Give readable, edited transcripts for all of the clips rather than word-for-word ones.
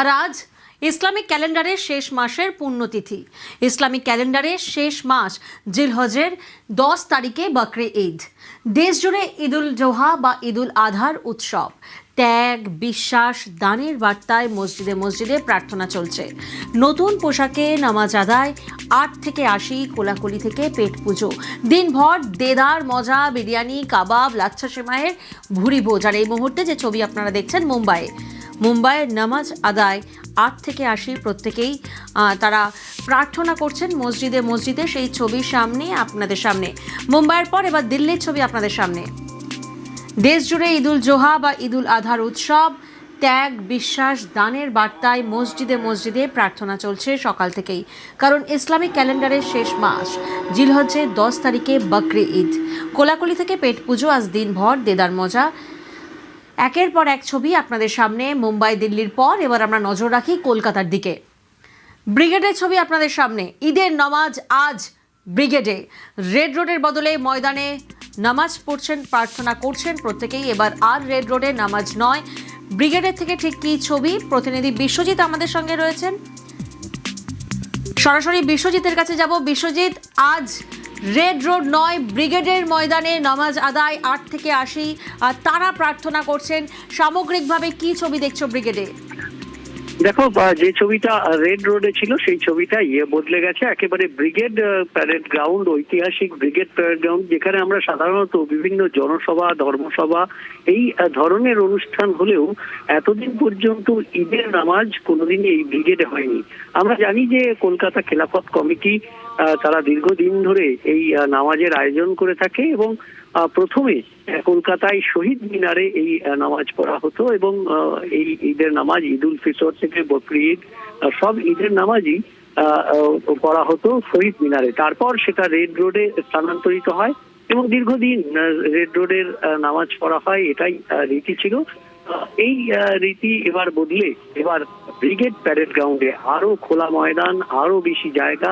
আর আজ ইসলামিক ক্যালেন্ডারের শেষ মাসের পুণ্যতিথি। ইসলামিক ক্যালেন্ডারের শেষ মাস জিলহজের 10 তারিখে বকরি ঈদ। দেশজুড়ে ঈদুল জোহা বা ঈদুল আধার উৎসব। ত্যাগ, বিশ্বাস, দানের বার্তায় মসজিদে মসজিদে প্রার্থনা চলছে। নতুন পোশাকে নামাজ আদায়, 8 থেকে 80, কোলাকুলি থেকে পেট পুজো। দিনভর দেদার মজা, বিরিয়ানি, কাবাব, লাচ্ছা সেমাইয়ের ভুরি ভোজ। আর এই মুহূর্তে যে ছবি আপনারা দেখছেন মুম্বাইয়ের নামাজ আদায় 8 থেকে 80 প্রত্যেকেই তারা প্রার্থনা করছেন মসজিদে মসজিদে। সেই ছবির সামনে আপনাদের সামনে মুম্বাইয়ের পর এবার দিল্লির ছবি আপনাদের সামনে। দেশ জুড়ে ঈদুল জোহা বা ঈদুল আধার উৎসব, ত্যাগ, বিশ্বাস, দানের বার্তায় মসজিদে মসজিদে প্রার্থনা চলছে সকাল থেকেই। কারণ ইসলামিক ক্যালেন্ডারের শেষ মাস জিলহজের 10 তারিখে বকরি ঈদ। কোলাকুলি থেকে পেট পুজো, আজ দিনভর দেদার মজা। একের পর এক ছবি আপনাদের সামনে মুম্বাই, দিল্লির পর এবার আমরা নজর রাখি কলকাতার দিকে। ব্রিগেডের ছবি আপনাদের সামনে। ঈদের নামাজ আজ ব্রিগেডে, রেড রোডের বদলে ময়দানে নামাজ পড়ছেন, প্রার্থনা করছেন প্রত্যেকেই। এবার আর রেড রোডে নামাজ নয়, ব্রিগেডের থেকে ঠিক কী ছবি? প্রতিনিধি বিশ্বজিৎ আমাদের সঙ্গে রয়েছেন, সরাসরি বিশ্বজিতের কাছে যাব। বিশ্বজিৎ, আজ রেড রোড নয়, ব্রিগেডের ময়দানে নামাজ আদায় 8 থেকে 80, আর তারা প্রার্থনা করছেন। সামগ্রিকভাবে কি ছবি দেখছো ব্রিগেডে? দেখো, যে ছবিটা রেড রোডে ছিল সেই ছবিটা বদলে গেছে। একেবারে ব্রিগেড প্যারেড গ্রাউন্ড, ঐতিহাসিক ব্রিগেড প্যারেড গ্রাউন্ড, যেখানে আমরা সাধারণত বিভিন্ন জনসভা, ধর্মসভা এই ধরনের অনুষ্ঠান হলেও এতদিন পর্যন্ত ঈদের নামাজ কোনোদিন এই ব্রিগেডে হয়নি। আমরা জানি যে কলকাতা খেলাফত কমিটি তারা দীর্ঘদিন ধরে এই নামাজের আয়োজন করে থাকে এবং প্রথমে কলকাতায় শহীদ মিনারে এই নামাজ পড়া হতো এবং এই ঈদের নামাজ, ঈদুল ফিতর থেকে বকরি ঈদ, সব ঈদের নামাজই পড়া হতো শহীদ মিনারে। তারপর সেটা রেড রোডে স্থানান্তরিত হয় এবং দীর্ঘদিন রেড রোডের নামাজ পড়া হয়, এটাই রীতি ছিল। এই রীতি এবার বদলে এবার ব্রিগেড প্যারেড গ্রাউন্ডে আরো খোলা ময়দান, আরো বেশি জায়গা,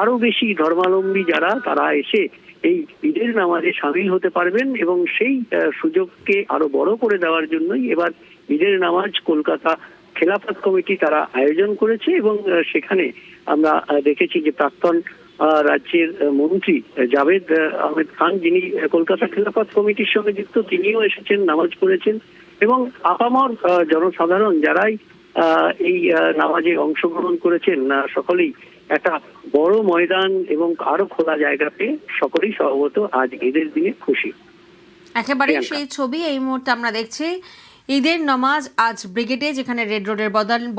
আরো বেশি ধর্মাবলম্বী যারা তারা এসে এই ঈদের নামাজে সামিল হতে পারবেন এবং সেই সুযোগকে আরো বড় করে দেওয়ার জন্যই এবার ঈদের নামাজ কলকাতা খেলাফত কমিটি তারা আয়োজন করেছে। এবং সেখানে আমরা দেখেছি যে প্রাক্তন রাজ্যের মন্ত্রী জাভেদ আহমেদ খান, যিনি কলকাতা খেলাফত কমিটির সঙ্গে যুক্ত, তিনিও এসেছেন, নামাজ পড়েছেন এবং আপামর জনসাধারণ যারাই এই নামাজে অংশগ্রহণ করেছেন সকলেই একটা বড় ময়দান এবং আরো খোলা জায়গা পেয়ে সকলেই স্বভাবত আজ ঈদের দিনে খুশি। একেবারে সেই ছবি এই মুহূর্তে আমরা দেখছি। ঈদের নামাজ আজ ব্রিগেডে, যেখানে রেড রোডের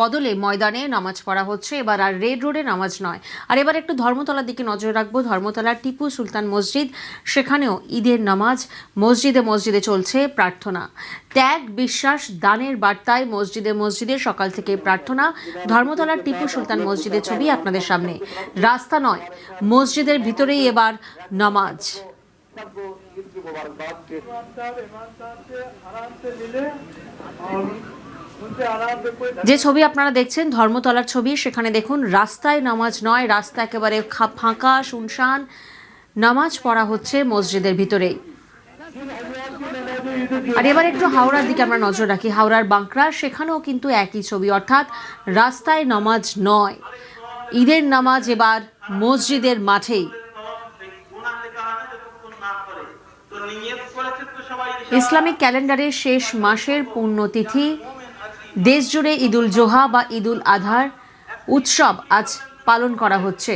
বদলে ময়দানে নামাজ পড়া হচ্ছে। এবার আর রেড রোডে নামাজ নয়। আর এবার একটু ধর্মতলার দিকে নজর রাখবো। ধর্মতলার টিপু সুলতান মসজিদ, সেখানেও ঈদের নামাজ মসজিদে মসজিদে চলছে প্রার্থনা। ত্যাগ, বিশ্বাস, দানের বার্তায় মসজিদে মসজিদে সকাল থেকে প্রার্থনা। ধর্মতলার টিপু সুলতান মসজিদের ছবি আপনাদের সামনে। রাস্তা নয়, মসজিদের ভিতরেই এবার নামাজ। যে ছবি আপনারা দেখছেন ধর্মতলার ছবি, সেখানে দেখুন রাস্তায় নামাজ নয়, রাস্তা একেবারে ফাঁকা, শুনশান। নামাজ পড়া হচ্ছে মসজিদের ভিতরেই। আর এবার একটু হাওড়ার দিকে আমরা নজর রাখি। হাওড়ার বাঁকড়া, সেখানেও কিন্তু একই ছবি, অর্থাৎ রাস্তায় নামাজ নয়, ঈদের নামাজ এবার মসজিদের মাঠেই। ইসলামিক ক্যালেন্ডারের শেষ মাসের পুণ্যতিথি, দেশজুড়ে ঈদুল জোহা বা ঈদুল আধার উৎসব আজ পালন করা হচ্ছে।